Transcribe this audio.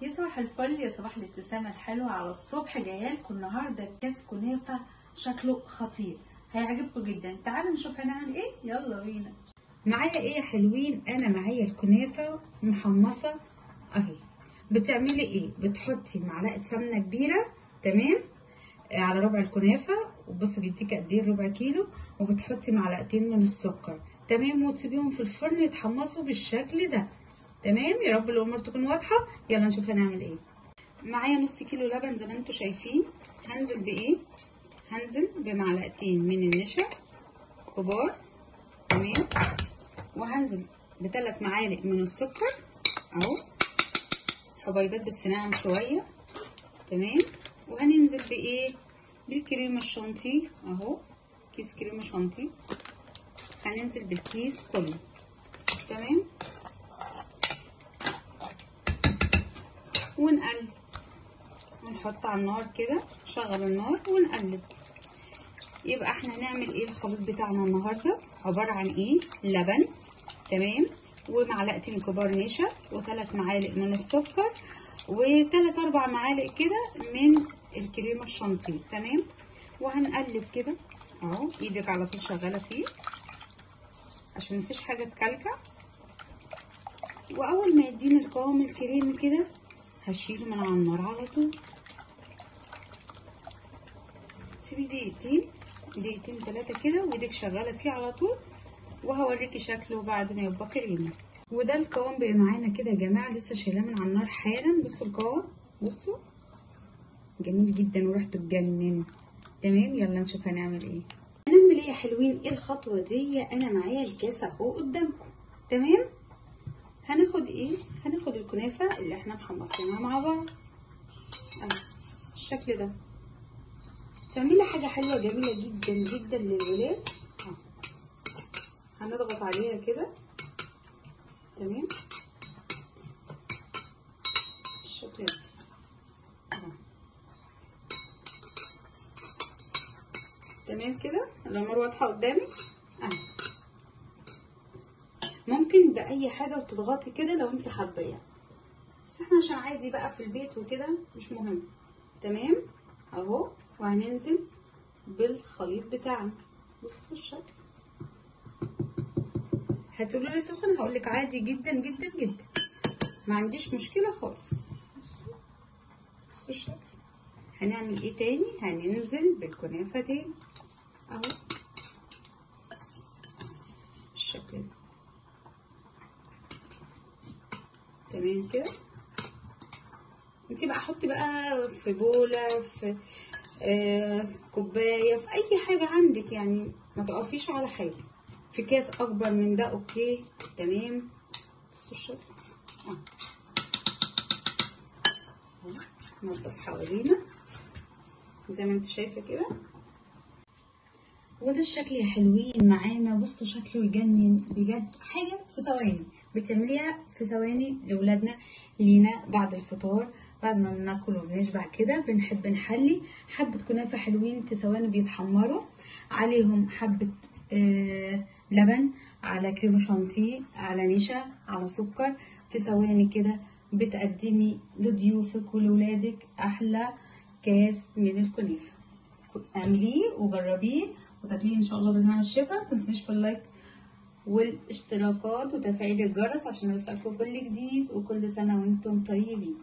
يا صباح الفل، يا صباح الابتسامة الحلوة على الصبح. جايالكم النهاردة بكاس كنافة شكله خطير، هيعجبكم جدا. تعالوا نشوف هنعمل ايه، يلا بينا. معايا ايه يا حلوين؟ انا معايا الكنافة محمصة اهي. بتعملي ايه؟ بتحطي معلقة سمنة كبيرة تمام على ربع الكنافة، وبصي بيديكي قد ايه ربع كيلو، وبتحطي معلقتين من السكر تمام، وتسيبيهم في الفرن يتحمصوا بالشكل ده تمام. يا رب الامور تكون واضحه. يلا نشوف هنعمل ايه. معايا نص كيلو لبن زي ما انتم شايفين. هنزل بايه؟ هنزل بمعلقتين من النشا كبار تمام، وهنزل ب3 معالق من السكر اهو، حبيبات بس ناعم شويه تمام. وهننزل بايه؟ بالكريمه الشانتيه اهو، كيس كريمه شانتيه. هننزل بالكيس كله تمام، ونقلب ونحط على النار كده، نشغل النار ونقلب. يبقى احنا هنعمل ايه؟ الخليط بتاعنا النهارده عباره عن ايه؟ لبن تمام، ومعلقتين كبار نشا، و3 معالق من السكر، و3 4 معالق كده من الكريمه الشانتيه تمام. وهنقلب كده اهو، ايدك على طول شغاله فيه عشان مفيش حاجه تكلكع. واول ما يديني القوام الكريمي كده هشيله من على النار على طول. سيبي دقيقتين 3 كده، وايدك شغاله فيه على طول، وهوريكي شكله بعد ما يبقى كريمي. وده القوام بقى معانا كده يا جماعه، لسه شايلاه من على النار حالا. بصوا القوام، بصوا جميل جدا وريحته تجنن تمام. يلا نشوف هنعمل ايه. هنعمل ايه يا حلوين؟ ايه الخطوه دي؟ انا معايا الكاس اهو قدامكم تمام. هناخد ايه؟ هناخد الكنافه اللي احنا محمصينها مع بعض اهو بالشكل ده. تعملي حاجه حلوه جميله جدا جدا للولاد اهو. هنضغط عليها كده تمام بالشكل ده اهو تمام كده. الامور واضحه قدامك اهو. ممكن باي حاجه وتضغطي كده لو انت حابه، بس احنا عشان عادي بقى في البيت وكده مش مهم تمام اهو. وهننزل بالخليط بتاعنا. بصوا الشكل. هتقولوا لي سخن، هقولك عادي جدا جدا جدا، ما عنديش مشكله خالص. بصوا الشكل. هنعمل ايه تاني؟ هننزل بالكنافه تاني اهو بالشكل ده تمام كده. انتي بقى حطي بقى في بوله، في كوبايه، في اي حاجه عندك يعني، ما تقفيش على حاجه. في كاس اكبر من ده اوكي تمام. بصوا الشكل اهو. نضف حوالينا زي ما انت شايفه كده. وده الشكل يا حلوين معانا. بصوا شكله يجنن بجد، حاجه في ثواني بتعمليها في ثواني لاولادنا، لينا بعد الفطار بعد ما بناكل وبنشبع كده بنحب نحلي حبه كنافه حلوين في ثواني، بيتحمروا عليهم حبه لبن على كريمه شانتيه على نشا على سكر، في ثواني كده بتقدمي لضيوفك ولولادك احلى كاس من الكنافه. اعمليه وجربيه وتاكليه ان شاء الله بالهنا والشفا. متنسيش في اللايك والاشتراكات وتفعيل الجرس عشان يوصلكوا كل جديد، وكل سنه وانتم طيبين.